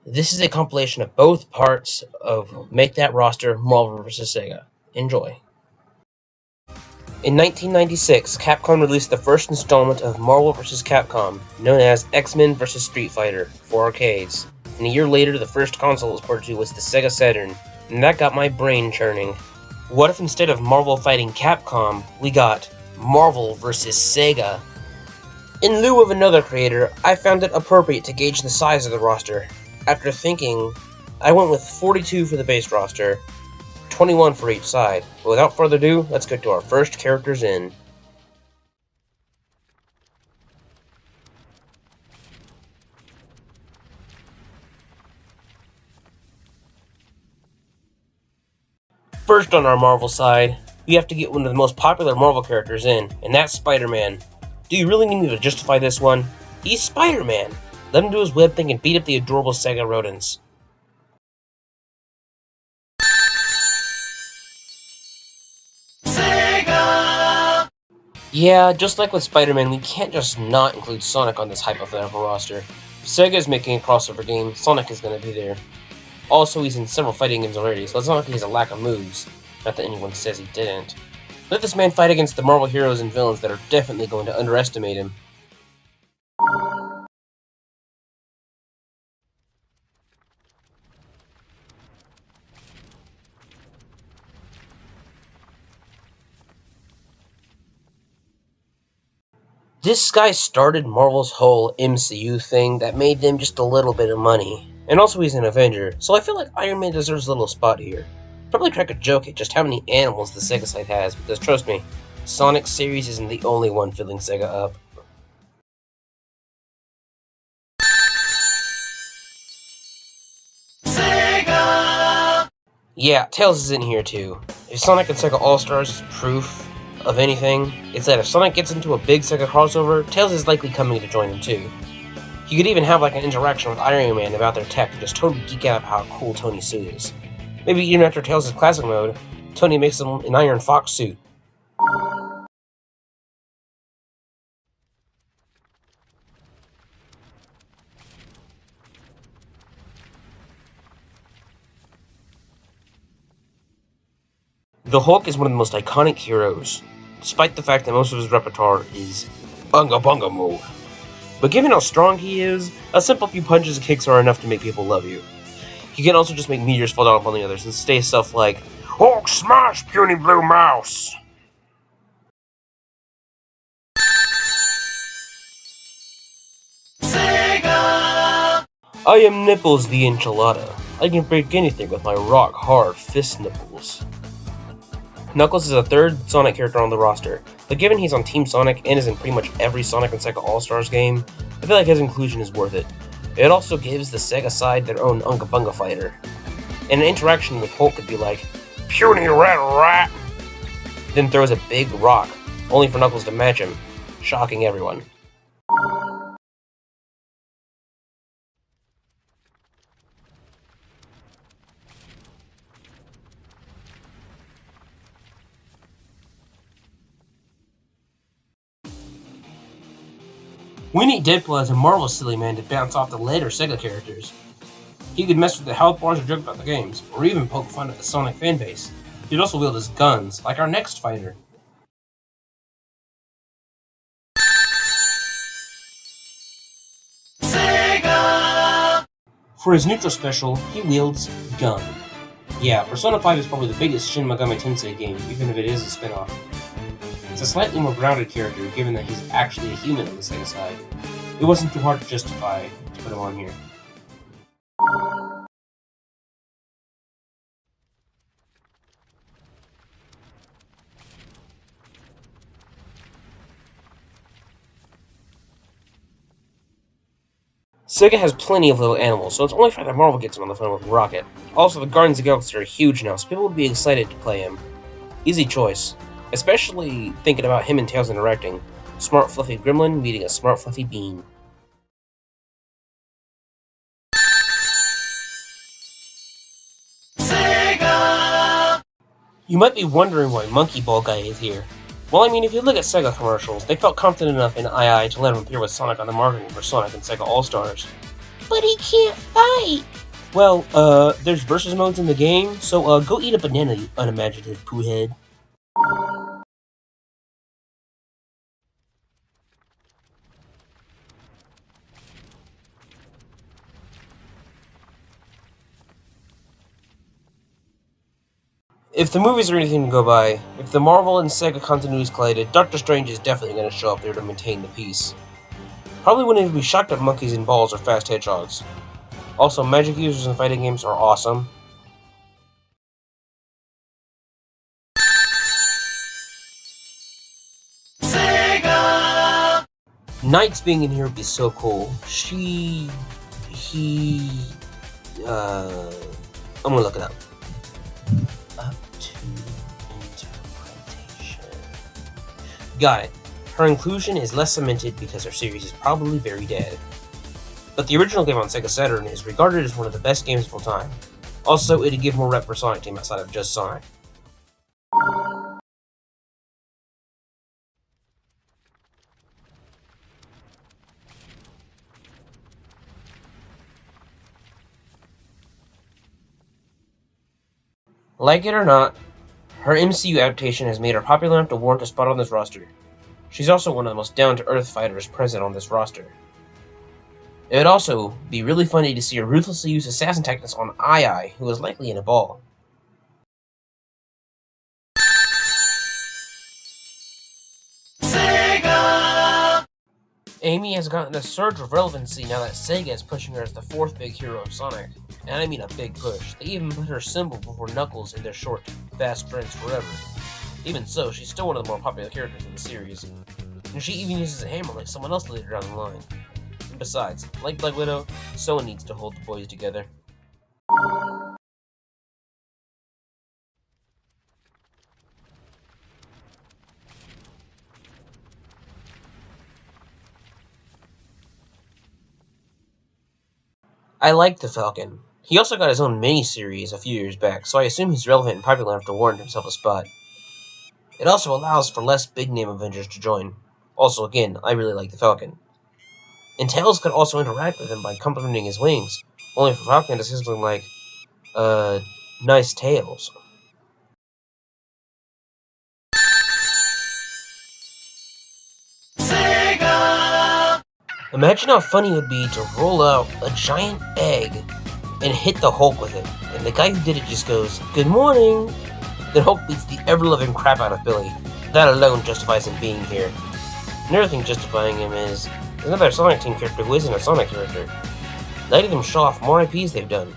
This is a compilation of both parts of Make That Roster, Marvel vs. SEGA. Enjoy. In 1996, Capcom released the first installment of Marvel vs. Capcom, known as X-Men vs. Street Fighter, for arcades. And a year later, the first console it was ported to was the Sega Saturn, and that got my brain churning. What if instead of Marvel fighting Capcom, we got Marvel vs. SEGA? In lieu of another creator, I found it appropriate to gauge the size of the roster. After thinking, I went with 42 for the base roster, 21 for each side. But without further ado, let's get to our first characters in. First on our Marvel side, we have to get one of the most popular Marvel characters in, and that's Spider-Man. Do you really need me to justify this one? He's Spider-Man! Let him do his web thing and beat up the adorable SEGA rodents. SEGA! Yeah, just like with Spider-Man, we can't just not include Sonic on this hypothetical roster. If SEGA is making a crossover game, Sonic is going to be there. Also, he's in several fighting games already, so it's not like he has a lack of moves. Not that anyone says he didn't. Let this man fight against the Marvel heroes and villains that are definitely going to underestimate him. This guy started Marvel's whole MCU thing that made them just a little bit of money. And also he's an Avenger, so I feel like Iron Man deserves a little spot here. Probably crack a joke at just how many animals the SEGA side has, because trust me, Sonic series isn't the only one filling SEGA up. SEGA! Yeah, Tails is in here too. If Sonic and SEGA All-Stars is proof of anything, it's that if Sonic gets into a big SEGA crossover, Tails is likely coming to join him too. You could even have like an interaction with Iron Man about their tech and just totally geek out about how cool Tony suit is. Maybe even after Tails' classic mode, Tony makes him an Iron Fox suit. The Hulk is one of the most iconic heroes, despite the fact that most of his repertoire is Bunga Bunga move. But given how strong he is, a simple few punches and kicks are enough to make people love you. You can also just make meteors fall down upon the others and say stuff like, Hulk smash, puny blue mouse! SEGA! I am Nipples the Enchilada. I can break anything with my rock-hard fist nipples. Knuckles is a third Sonic character on the roster, but given he's on Team Sonic and is in pretty much every Sonic and SEGA All-Stars game, I feel like his inclusion is worth it. It also gives the SEGA side their own Unga Bunga fighter. And an interaction with Hulk could be like, Puny red rat! Then throws a big rock, only for Knuckles to match him, shocking everyone. We need Deadpool as a Marvel silly man to bounce off the later SEGA characters. He could mess with the health bars or joke about the games, or even poke fun at the Sonic fanbase. He'd also wield his guns, like our next fighter. SEGA! For his neutral special, he wields Gun. Yeah, Persona 5 is probably the biggest Shin Megami Tensei game, even if it is a spin-off. It's a slightly more grounded character, given that he's actually a human on the SEGA side. It wasn't too hard to justify to put him on here. SEGA has plenty of little animals, so it's only fair that Marvel gets him on the phone with Rocket. Also, the Guardians of the Galaxy are huge now, so people would be excited to play him. Easy choice. Especially thinking about him and Tails interacting. Smart fluffy gremlin meeting a smart fluffy bean. SEGA! You might be wondering why Monkey Ball Guy is here. Well, I mean, if you look at SEGA commercials, they felt confident enough in II to let him appear with Sonic on the marketing for Sonic and SEGA All-Stars. But he can't fight! Well, there's versus modes in the game, so go eat a banana, you unimaginative poohead. If the movies are anything to go by, if the Marvel and SEGA continuities collided, Doctor Strange is definitely going to show up there to maintain the peace. Probably wouldn't even be shocked at monkeys and balls or fast hedgehogs. Also, magic users in fighting games are awesome. SEGA! Knight's being in here would be so cool. I'm gonna look it up. Up to interpretation. Got it. Her inclusion is less cemented because her series is probably very dead. But the original game on Sega Saturn is regarded as one of the best games of all time. Also, it'd give more rep for Sonic Team outside of just Sonic. Like it or not, her MCU adaptation has made her popular enough to warrant a spot on this roster. She's also one of the most down-to-earth fighters present on this roster. It would also be really funny to see her ruthlessly use assassin tactics on Ai, who is likely in a ball. SEGA! Amy has gotten a surge of relevancy now that Sega is pushing her as the fourth big hero of Sonic. And I mean a big push. They even put her symbol before Knuckles in their short, Fast Friends Forever. Even so, she's still one of the more popular characters in the series. And she even uses a hammer like someone else later down the line. And besides, like Black Widow, someone needs to hold the boys together. I like the Falcon. He also got his own mini-series a few years back, so I assume he's relevant and popular enough to warrant himself a spot. It also allows for less big-name Avengers to join. Also, again, I really like the Falcon. And Tails could also interact with him by complimenting his wings, only for Falcon to say something like, nice tails. SEGA! Imagine how funny it would be to roll out a giant egg and hit the Hulk with it, and the guy who did it just goes, "Good morning!" Then Hulk beats the ever-loving crap out of Billy. That alone justifies him being here. Another thing justifying him is another Sonic Team character who isn't a Sonic character. Letting them show off more IPs they've done.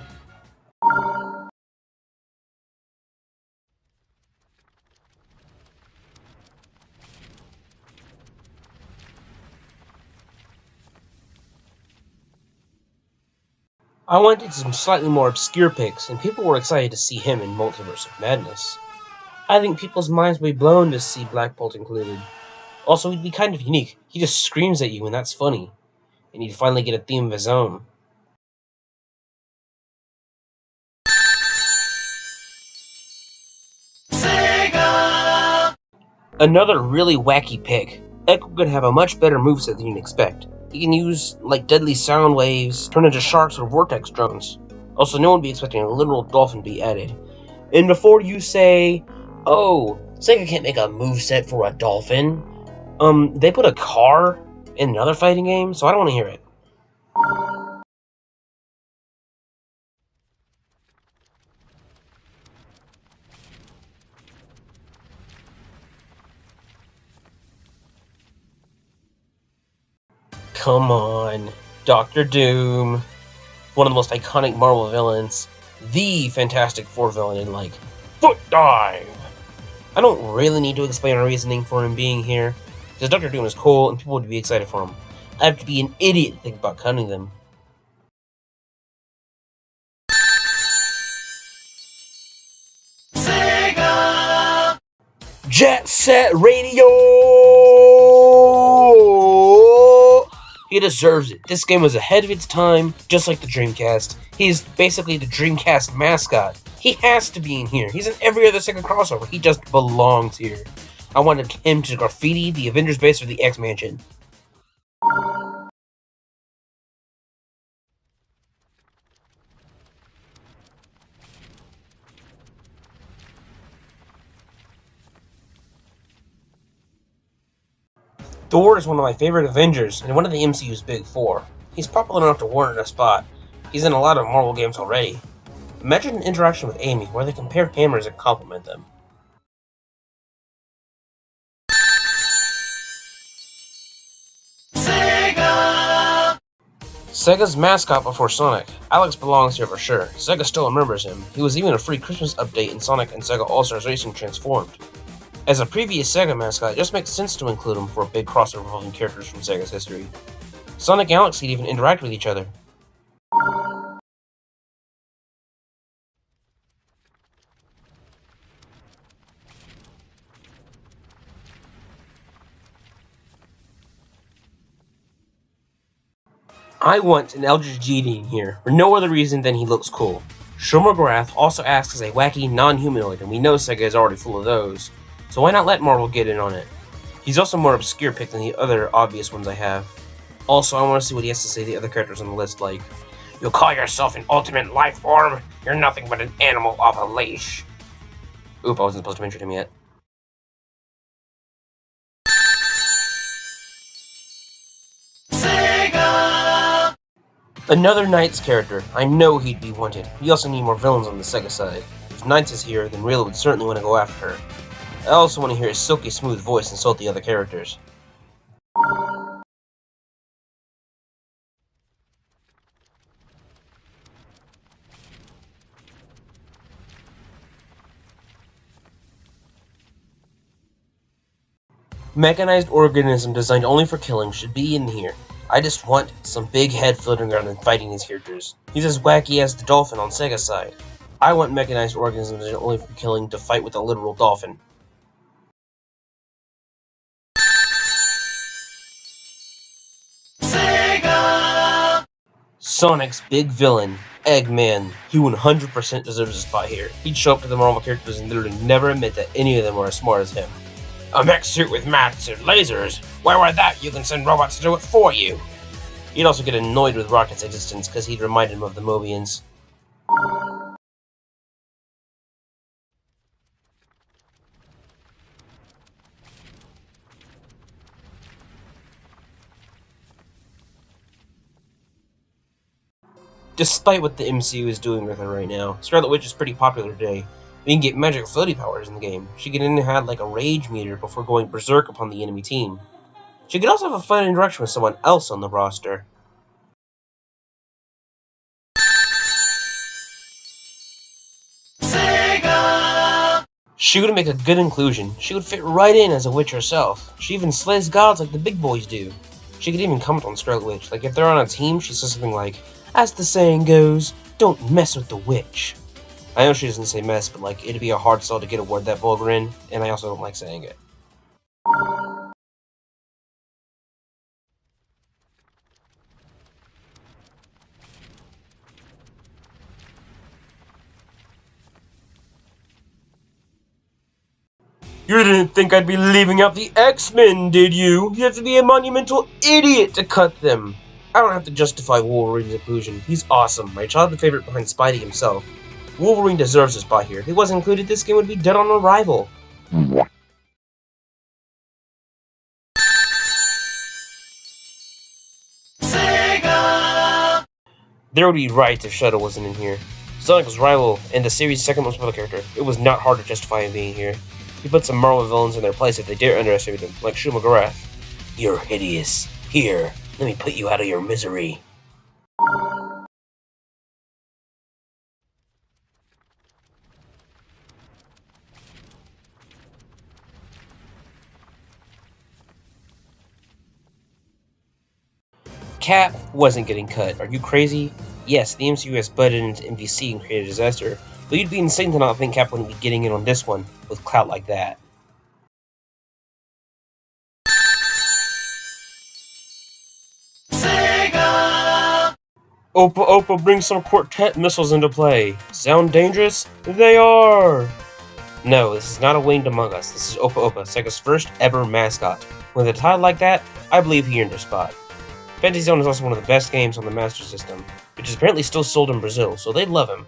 I wanted some slightly more obscure picks, and people were excited to see him in Multiverse of Madness. I think people's minds will be blown to see Black Bolt included. Also, he'd be kind of unique. He just screams at you, and that's funny. And he'd finally get a theme of his own. SEGA! Another really wacky pick. Echo could have a much better moveset than you'd expect. He can use, like, deadly sound waves, turn into sharks or vortex drones. Also, no one would be expecting a literal dolphin to be added. And before you say, oh, Sega can't make a moveset for a dolphin, they put a car in another fighting game, so I don't want to hear it. Come on, Doctor Doom. One of the most iconic Marvel villains. The Fantastic Four villain in, like, Foot Dive! I don't really need to explain our reasoning for him being here, because Doctor Doom is cool and people would be excited for him. I have to be an idiot to think about cutting them. SEGA! Jet Set Radio! He deserves it. This game was ahead of its time, just like the Dreamcast. He's basically the Dreamcast mascot. He has to be in here. He's in every other Sega crossover. He just belongs here. I wanted him to graffiti the Avengers base or the X-Mansion. Thor is one of my favorite Avengers and one of the MCU's big four. He's popular enough to warrant a spot. He's in a lot of Marvel games already. Imagine an interaction with Amy where they compare hammers and compliment them. SEGA! Sega's mascot before Sonic. Alex belongs here for sure. Sega still remembers him. He was even a free Christmas update in Sonic and Sega All-Stars Racing Transformed. As a previous Sega mascot, it just makes sense to include him for a big crossover involving characters from Sega's history. Sonic and Alex could even interact with each other. I want an Eldritch Genie in here, for no other reason than he looks cool. Shulmar also asks as a wacky non-humanoid, and we know Sega is already full of those, so why not let Marvel get in on it? He's also a more obscure pick than the other obvious ones I have. Also, I want to see what he has to say to the other characters on the list, like, "You call yourself an ultimate life form? You're nothing but an animal off a leash." Oop, I wasn't supposed to mention him yet. SEGA! Another Knights character. I know he'd be wanted. We also need more villains on the Sega side. If Knights is here, then Rayla would certainly want to go after her. I also want to hear his silky smooth voice insult the other characters. Mechanized organism designed only for killing should be in here. I just want some big head floating around and fighting these characters. He's as wacky as the dolphin on Sega's side. I want mechanized organisms designed only for killing to fight with a literal dolphin. SEGA! Sonic's big villain, Eggman. He 100% deserves a spot here. He'd show up to the Marvel characters and literally never admit that any of them are as smart as him. A mech suit with maths and lasers? Why were that? You can send robots to do it for you. He'd also get annoyed with Rocket's existence because he'd remind him of the Mobians. Despite what the MCU is doing with her right now, Scarlet Witch is pretty popular today. We can get magic floaty powers in the game. She can even have like a rage meter before going berserk upon the enemy team. She could also have a fun interaction with someone else on the roster. SEGA! She would make a good inclusion. She would fit right in as a witch herself. She even slays gods like the big boys do. She could even comment on Scarlet Witch. Like if they're on a team, she says something like, "As the saying goes, don't mess with the witch." I know she doesn't say mess, but like it'd be a hard sell to get a word that vulgar in, and I also don't like saying it. You didn't think I'd be leaving out the X-Men, did you? You have to be a monumental idiot to cut them. I don't have to justify Wolverine's inclusion. He's awesome, my childhood favorite behind Spidey himself. Wolverine deserves a spot here. If he wasn't included, this game would be dead on arrival. SEGA! There would be riots if Shadow wasn't in here. Sonic was rival and the series' second most popular character. It was not hard to justify him being here. He put some Marvel villains in their place if they dare underestimate him, like Shulmar. "You're hideous. Here, let me put you out of your misery." Cap wasn't getting cut. Are you crazy? Yes, the MCU has butted into MVC and created a disaster, but you'd be insane to not think Cap wouldn't be getting in on this one with clout like that. SEGA! Opa Opa brings some quartet missiles into play. Sound dangerous? They are! No, this is not a Winged Among Us. This is Opa Opa, Sega's first ever mascot. With a title like that, I believe he earned a spot. Fantasy Zone is also one of the best games on the Master System, which is apparently still sold in Brazil, so they'd love him.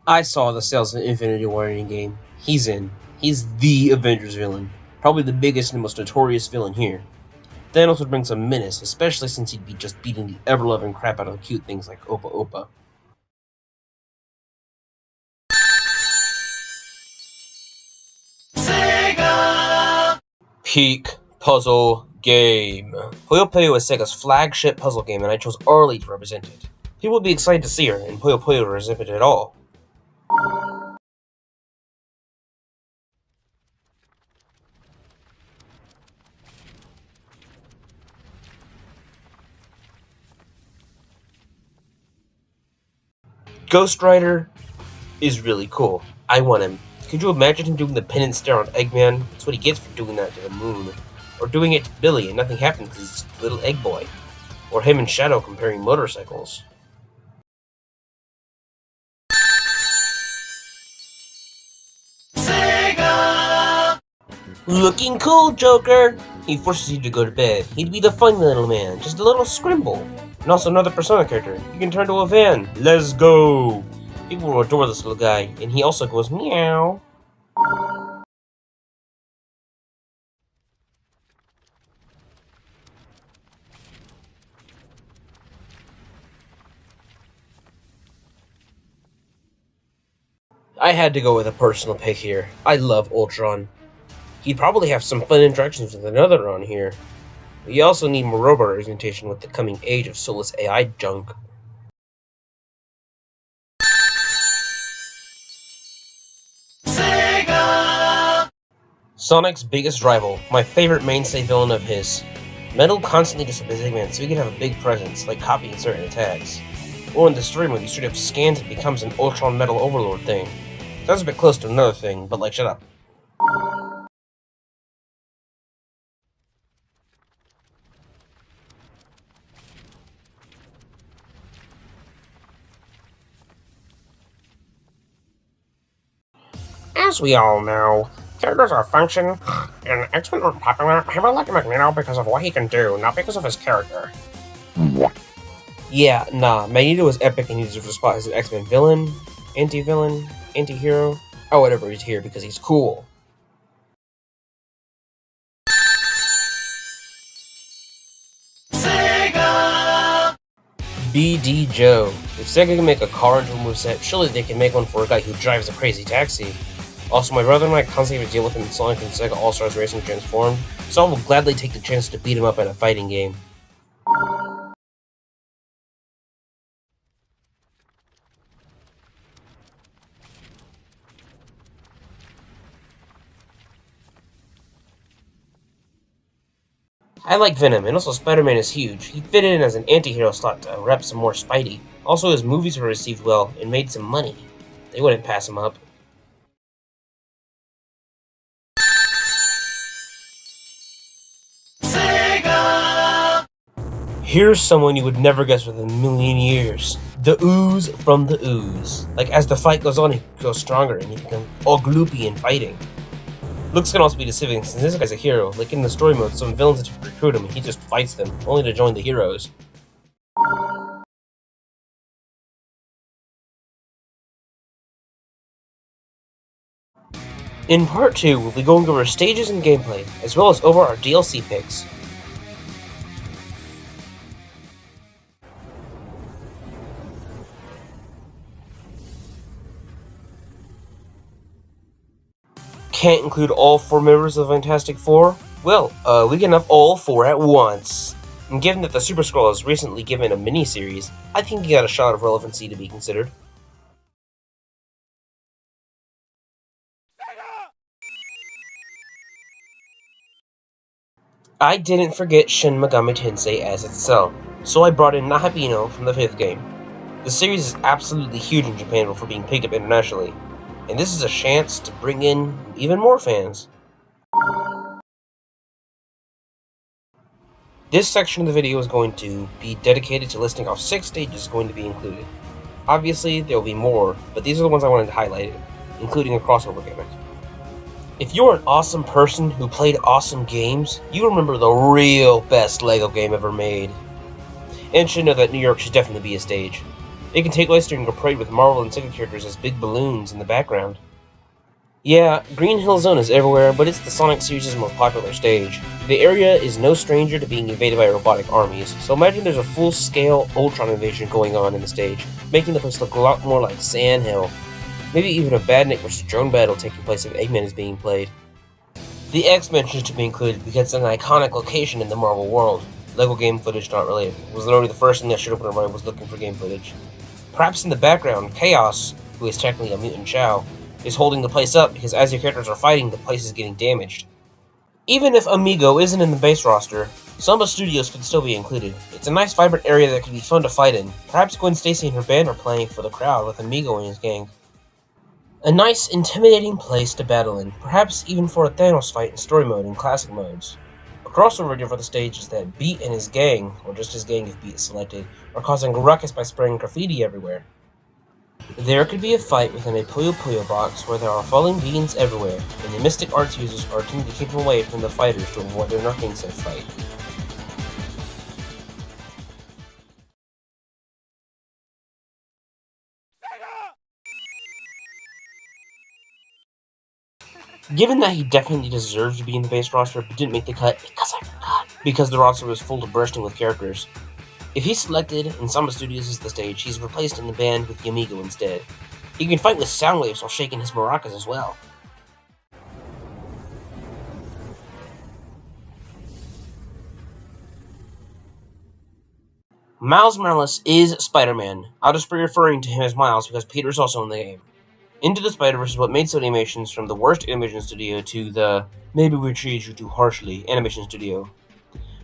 I saw the sales of Infinity War game. He's in. He's the Avengers villain. Probably the biggest and most notorious villain here. Thanos would bring some menace, especially since he'd be just beating the ever-loving crap out of cute things like Opa Opa. SEGA! Peak Puzzle Game. Puyo Puyo is Sega's flagship puzzle game, and I chose Arle to represent it. People would be excited to see her, and Puyo Puyo to represent it at all. Ghost Rider is really cool. I want him. Could you imagine him doing the penance stare on Eggman? That's what he gets for doing that to the moon. Or doing it to Billy and nothing happens because he's a little egg boy. Or him and Shadow comparing motorcycles. SEGA! Looking cool, Joker! He forces you to go to bed. He'd be the fun little man, just a little scrimble. And also another Persona character. You can turn to a van. Let's go! People will adore this little guy, and he also goes meow. I had to go with a personal pick here. I love Ultron. He'd probably have some fun interactions with another on here. We also need more robot representation with the coming age of soulless AI junk. SEGA! Sonic's biggest rival, my favorite mainstay villain of his. Metal constantly disobeys Eggman so he can have a big presence, like copying certain attacks. Or in the story mode, he straight up scans and becomes an Ultron Metal Overlord thing. Sounds a bit close to another thing, but like, shut up. As we all know, characters are function, and X-Men are popular. People like Magneto because of what he can do, not because of his character. Yeah, nah, Magneto is epic and he deserves a spot as an X-Men villain, anti-villain, anti-hero, or whatever. He's here because he's cool. SEGA! BD Joe. If Sega can make a car into a moveset, surely they can make one for a guy who drives a crazy taxi. Also, my brother and I constantly have to deal with him in Sonic and Sega All-Stars Racing Transformed, so I will gladly take the chance to beat him up in a fighting game. I like Venom, and also Spider-Man is huge. He fit in as an anti-hero slot to rep some more Spidey. Also, his movies were received well and made some money. They wouldn't pass him up. SEGA! Here's someone you would never guess within a million years. The Ooze from the Ooze. Like, as the fight goes on, he grows stronger and he becomes all gloopy in fighting. Looks can also be deceiving since this guy's a hero. Like in the story mode, some villains attempt to recruit him and he just fights them, only to join the heroes. In part 2, we'll be going over stages and gameplay, as well as over our DLC picks. Can't include all 4 members of the Fantastic Four? Well, we can have all 4 at once. And given that the Super Skrull was recently given a mini-series, I think he got a shot of relevancy to be considered. I didn't forget Shin Megami Tensei as itself, so I brought in Nahabino from the 5th game. The series is absolutely huge in Japan before being picked up internationally, and this is a chance to bring in even more fans. This section of the video is going to be dedicated to listing off 6 stages going to be included. Obviously, there will be more, but these are the ones I wanted to highlight, including a crossover gimmick. If you're an awesome person who played awesome games, you remember the real best LEGO game ever made. And should know that New York should definitely be a stage. It can take place during a parade with Marvel and SEGA characters as big balloons in the background. Yeah, Green Hill Zone is everywhere, but it's the Sonic series' most popular stage. The area is no stranger to being invaded by robotic armies, so imagine there's a full-scale Ultron invasion going on in the stage, making the place look a lot more like Sand Hill. Maybe even a Badnik vs. Drone battle taking place if Eggman is being played. The X mentions to be included because it's an iconic location in the Marvel world. Lego game footage not related. It was literally the first thing that showed up in our mind was looking for game footage. Perhaps in the background, Chaos, who is technically a mutant Chow, is holding the place up because as your characters are fighting, the place is getting damaged. Even if Amigo isn't in the base roster, Samba Studios could still be included. It's a nice vibrant area that could be fun to fight in. Perhaps Gwen Stacy and her band are playing for the crowd with Amigo and his gang. A nice, intimidating place to battle in, perhaps even for a Thanos fight in story mode and classic modes. A crossover idea for the stage is that Beat and his gang, or just his gang if Beat is selected, are causing a ruckus by spraying graffiti everywhere. There could be a fight within a Puyo Puyo box where there are falling beans everywhere, and the Mystic Arts users are attempting to keep them away from the fighters to avoid their knocking said fight. Given that he definitely deserves to be in the base roster but didn't make the cut because the roster was full to bursting with characters. If he's selected and Samba Studios is the stage, he's replaced in the band with Yamigo instead. He can fight with sound waves while shaking his maracas as well. Miles Morales is Spider-Man. I'll just be referring to him as Miles because Peter's also in the game. Into the Spider-Verse is what made Sony Animations from the worst animation studio to the maybe we treated you too harshly animation studio.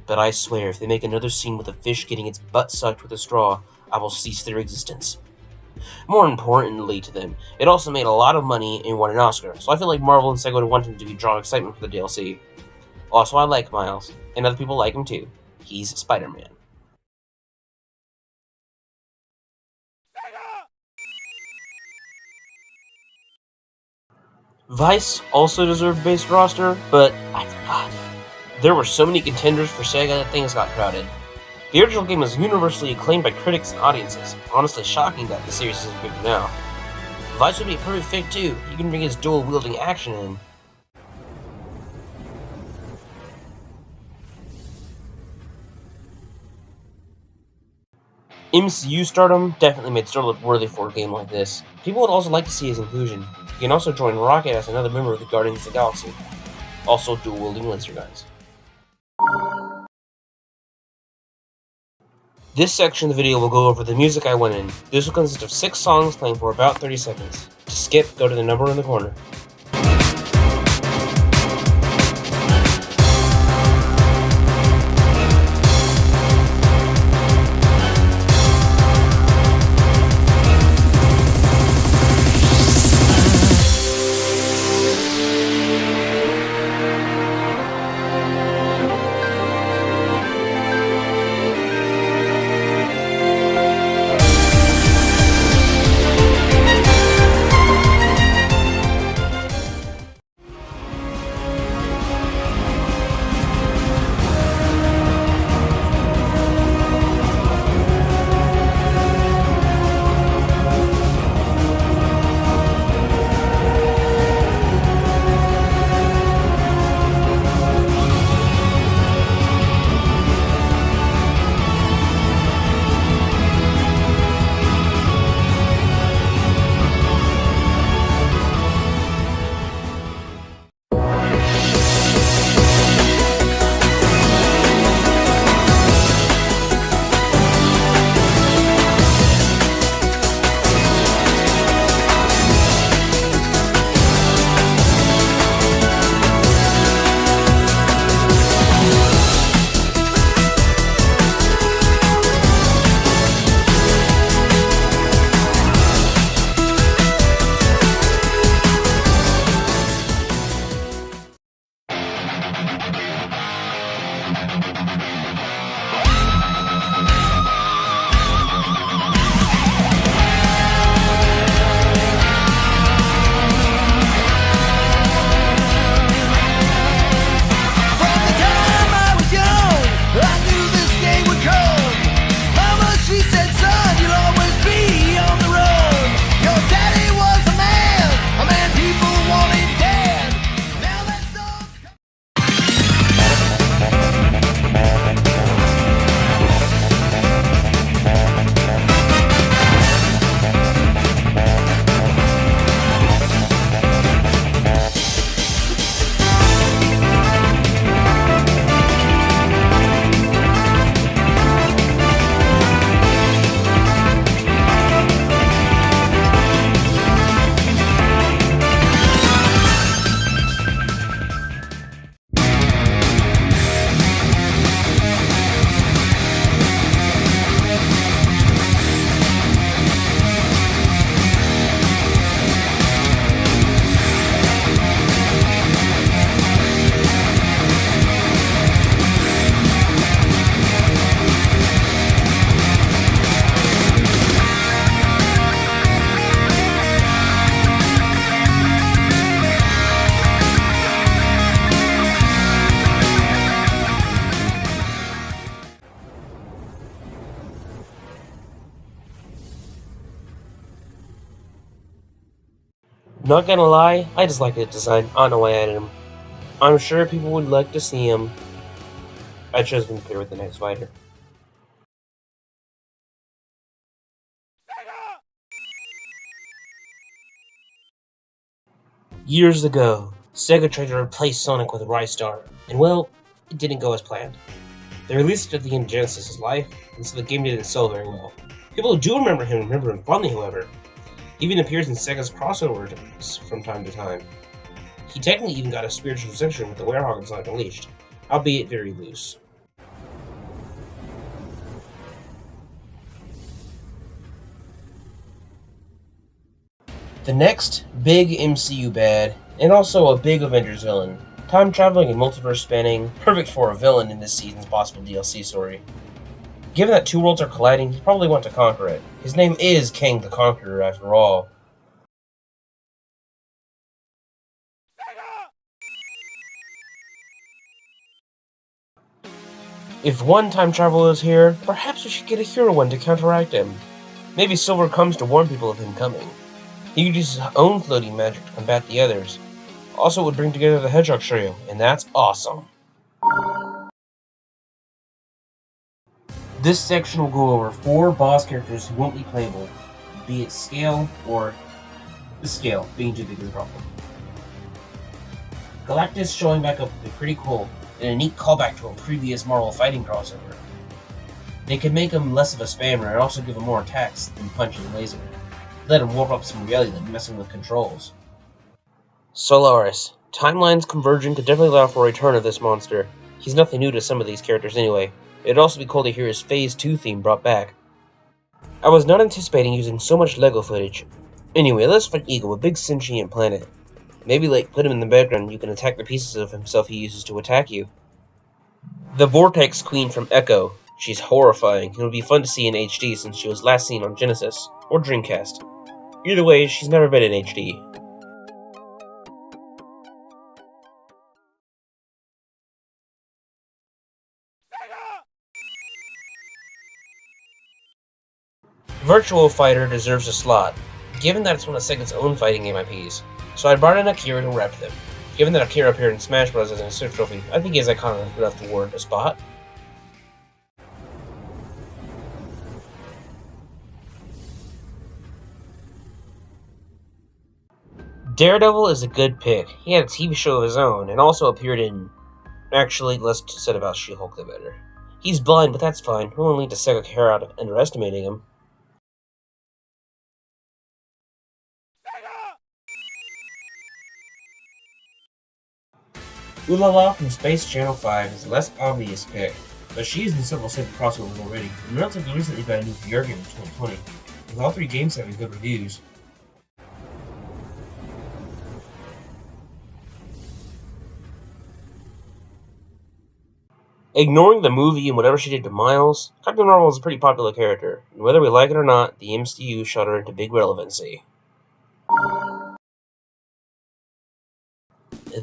But I swear, if they make another scene with a fish getting its butt sucked with a straw, I will cease their existence. More importantly to them, it also made a lot of money and won an Oscar, so I feel like Marvel and SEGA would want him to draw excitement for the DLC. Also, I like Miles, and other people like him too. He's Spider-Man. Vice also deserved base roster, but I forgot. There were so many contenders for SEGA that things got crowded. The original game was universally acclaimed by critics and audiences. Honestly shocking that the series isn't bigger now. Vice would be a perfect fit too. You can bring his dual-wielding action in. MCU stardom definitely made Star look worthy for a game like this. People would also like to see his inclusion. He can also join Rocket as another member of the Guardians of the Galaxy. Also dual-wielding laser guns. This section of the video will go over the music I went in. This will consist of 6 songs playing for about 30 seconds. To skip, go to the number in the corner. Not gonna lie, I just like his design. I don't know why I added him. I'm sure people would like to see him. I chose him to pair with the next fighter. Years ago, SEGA tried to replace Sonic with Rystar, and well, it didn't go as planned. They released it at the end of Genesis' life, and so the game didn't sell very well. People who do remember him fondly, however. He even appears in SEGA's crossovers from time to time. He technically even got a spiritual section with the Werehog in Sonic Unleashed, albeit very loose. The next big MCU bad, and also a big Avengers villain, time-traveling and multiverse-spanning, perfect for a villain in this season's possible DLC story. Given that two worlds are colliding, he probably want to conquer it. His name is Kang the Conqueror, after all. If one time traveler is here, perhaps we should get a hero one to counteract him. Maybe Silver comes to warn people of him coming. He could use his own floating magic to combat the others. Also, it would bring together the Hedgehog trio, and that's awesome. This section will go over 4 boss characters who won't be playable, be it scale or the scale being too big of a problem. Galactus showing back up would be pretty cool, and a neat callback to a previous Marvel fighting crossover. They could make him less of a spammer and also give him more attacks than punch and laser. Let him warp up some reality like messing with controls. Solaris. Timelines converging could definitely allow for a return of this monster. He's nothing new to some of these characters anyway. It'd also be cool to hear his Phase 2 theme brought back. I was not anticipating using so much LEGO footage. Anyway, let's fight Eagle, a big sentient planet. Maybe put him in the background, you can attack the pieces of himself he uses to attack you. The Vortex Queen from Echo. She's horrifying, and it would be fun to see in HD since she was last seen on Genesis, or Dreamcast. Either way, she's never been in HD. Virtual Fighter deserves a slot, given that it's one of SEGA's own fighting game IPs, so I brought in Akira to rep them. Given that Akira appeared in Smash Bros. As an Ascent Trophy, I think he is iconic enough to warrant a spot. Daredevil is a good pick. He had a TV show of his own, and also appeared in... Actually, less said about She-Hulk the better. He's blind, but that's fine. It won't lead to SEGA care out of underestimating him. Ulala from Space Channel 5 is a less obvious pick, but she is in several SEGA crossovers already, and relatively recently got a new VR game in 2020, with all 3 games having good reviews. Ignoring the movie and whatever she did to Miles, Captain Marvel is a pretty popular character, and whether we like it or not, the MCU shot her into big relevancy.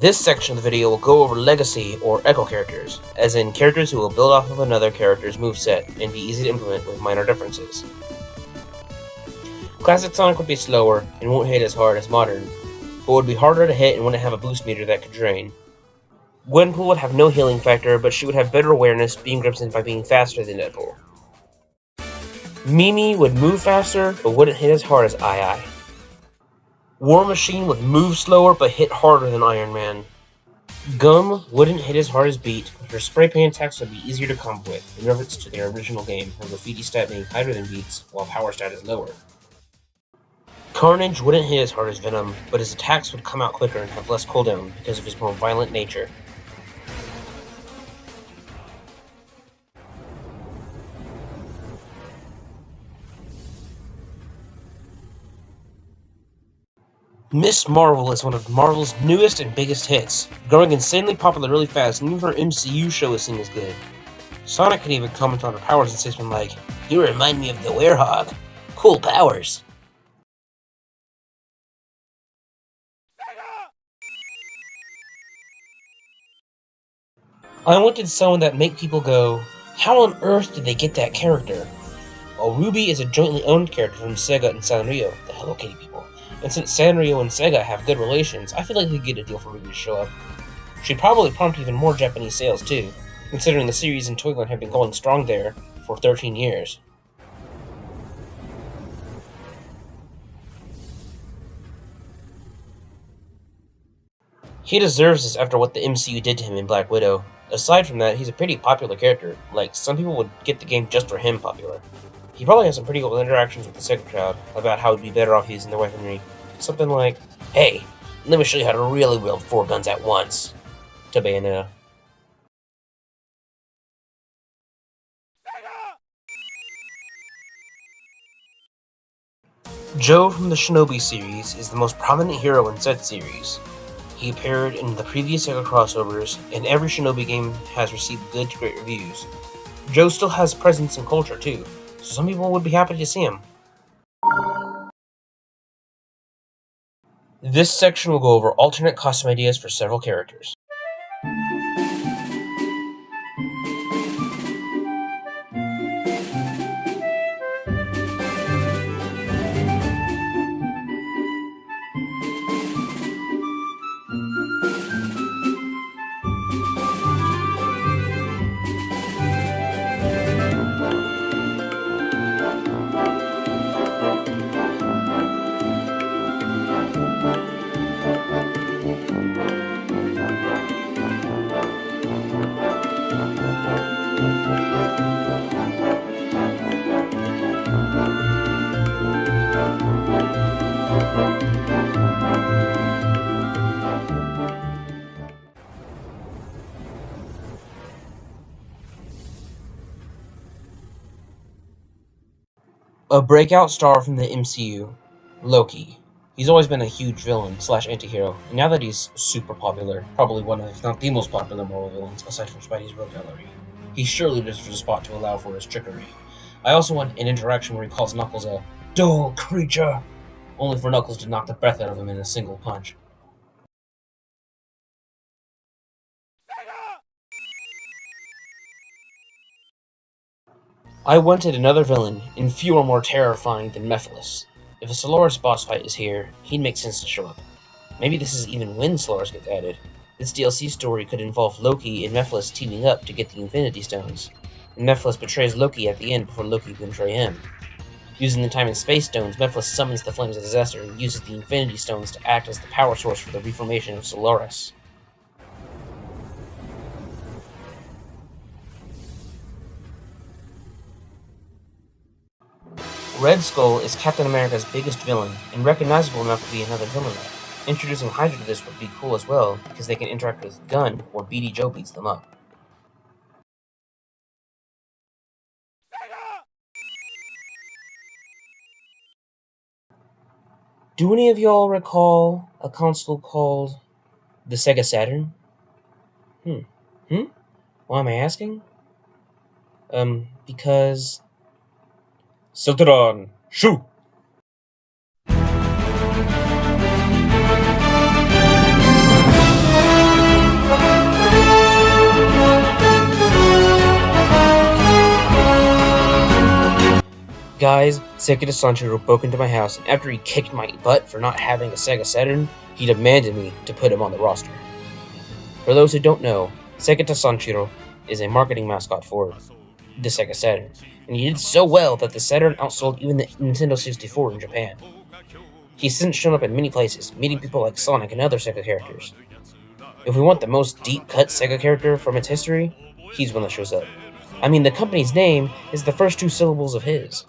This section of the video will go over Legacy or Echo characters, as in characters who will build off of another character's moveset and be easy to implement with minor differences. Classic Sonic would be slower and won't hit as hard as modern, but would be harder to hit and wouldn't have a boost meter that could drain. Gwenpool would have no healing factor, but she would have better awareness, being Grimson by being faster than Deadpool. Mimi would move faster, but wouldn't hit as hard as Eye. War Machine would move slower, but hit harder than Iron Man. Gum wouldn't hit as hard as Beat, but her spray paint attacks would be easier to combo with, in reference to their original game, her graffiti stat being higher than Beat's, while power stat is lower. Carnage wouldn't hit as hard as Venom, but his attacks would come out quicker and have less cooldown because of his more violent nature. Miss Marvel is one of Marvel's newest and biggest hits, growing insanely popular really fast, and even her MCU show is seen as good. Sonic can even comment on her powers and say something like, "You remind me of the Werehog. Cool powers." I wanted someone that make people go, how on earth did they get that character? While Ruby is a jointly owned character from SEGA and Sanrio, the Hello Kitty people, And since Sanrio and Sega have good relations, I feel like we could get a deal for Ruby to show up. She'd probably prompt even more Japanese sales too, considering the series in Toyland have been going strong there for 13 years. He deserves this after what the MCU did to him in Black Widow. Aside from that, he's a pretty popular character. Like, some people would get the game just for him popular. He probably has some pretty cool interactions with the SEGA crowd about how it'd be better off using their weaponry. Something like, "Hey, let me show you how to really wield 4 guns at once," to Bayonetta. Joe from the Shinobi series is the most prominent hero in said series. He appeared in the previous SEGA crossovers, and every Shinobi game has received good to great reviews. Joe still has presence in culture too, so some people would be happy to see him. This section will go over alternate costume ideas for several characters. A breakout star from the MCU, Loki. He's always been a huge villain / anti-hero, and now that he's super popular, probably one of, if not the most popular Marvel villains, aside from Spidey's Rogue Gallery, he surely deserves a spot to allow for his trickery. I also want an interaction where he calls Knuckles a dull creature, only for Knuckles to knock the breath out of him in a single punch. I wanted another villain, and few are more terrifying than Mephiles. If a Solaris boss fight is here, he'd make sense to show up. Maybe this is even when Solaris gets added. This DLC story could involve Loki and Mephiles teaming up to get the Infinity Stones, and Mephiles betrays Loki at the end before Loki can betray him. Using the Time and Space Stones, Mephiles summons the Flames of Disaster and uses the Infinity Stones to act as the power source for the reformation of Solaris. Red Skull is Captain America's biggest villain, and recognizable enough to be another villain. Introducing Hydra to this would be cool as well, because they can interact with Gunn, or BD Joe beats them up. Do any of y'all recall a console called the SEGA Saturn? Why am I asking? Because... Silteron, shoo! Guys, Sega Sanchiro broke into my house, and after he kicked my butt for not having a Sega Saturn, he demanded me to put him on the roster. For those who don't know, Sega Sanchiro is a marketing mascot for the Sega Saturn, and he did so well that the Saturn outsold even the Nintendo 64 in Japan. He's since shown up in many places, meeting people like Sonic and other Sega characters. If we want the most deep-cut Sega character from its history, he's one that shows up. I mean, the company's name is the first 2 syllables of his.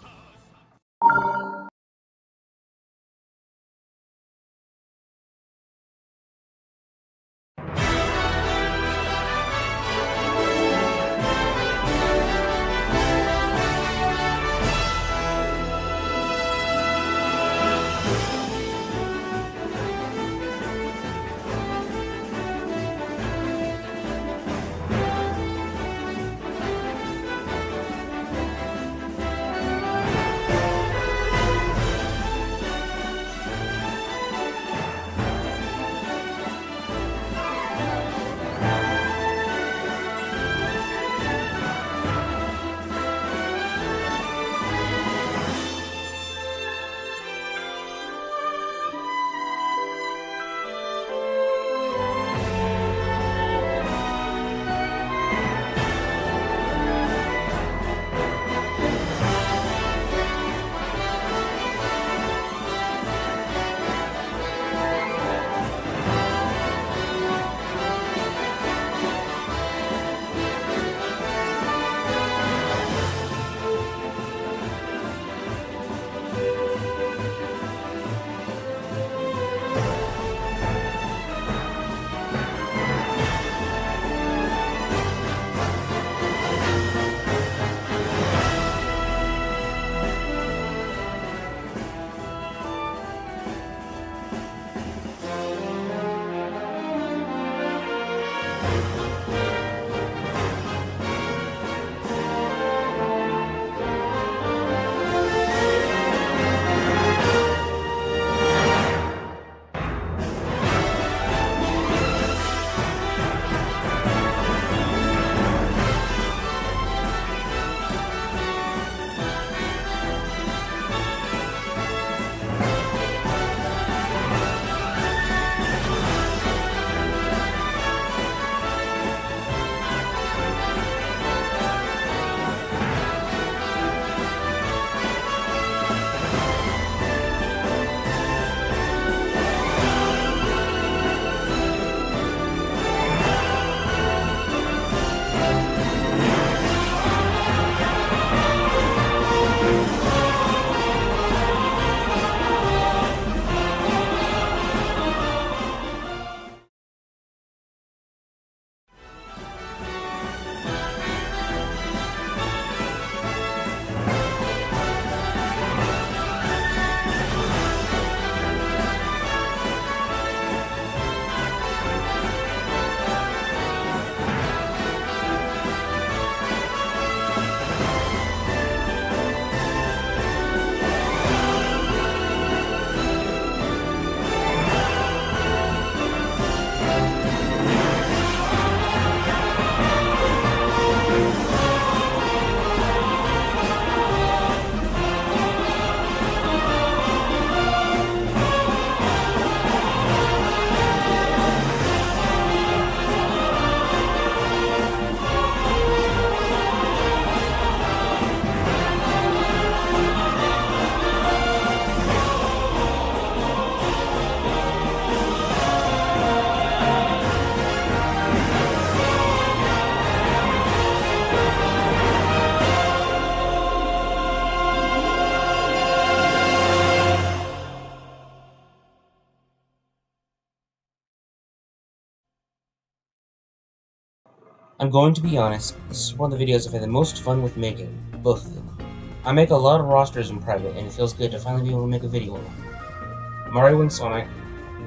I'm going to be honest, this is one of the videos I've had the most fun with making, both of them. I make a lot of rosters in private, and it feels good to finally be able to make a video of them. Mario and Sonic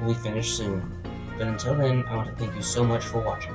will be finished soon, but until then, I want to thank you so much for watching.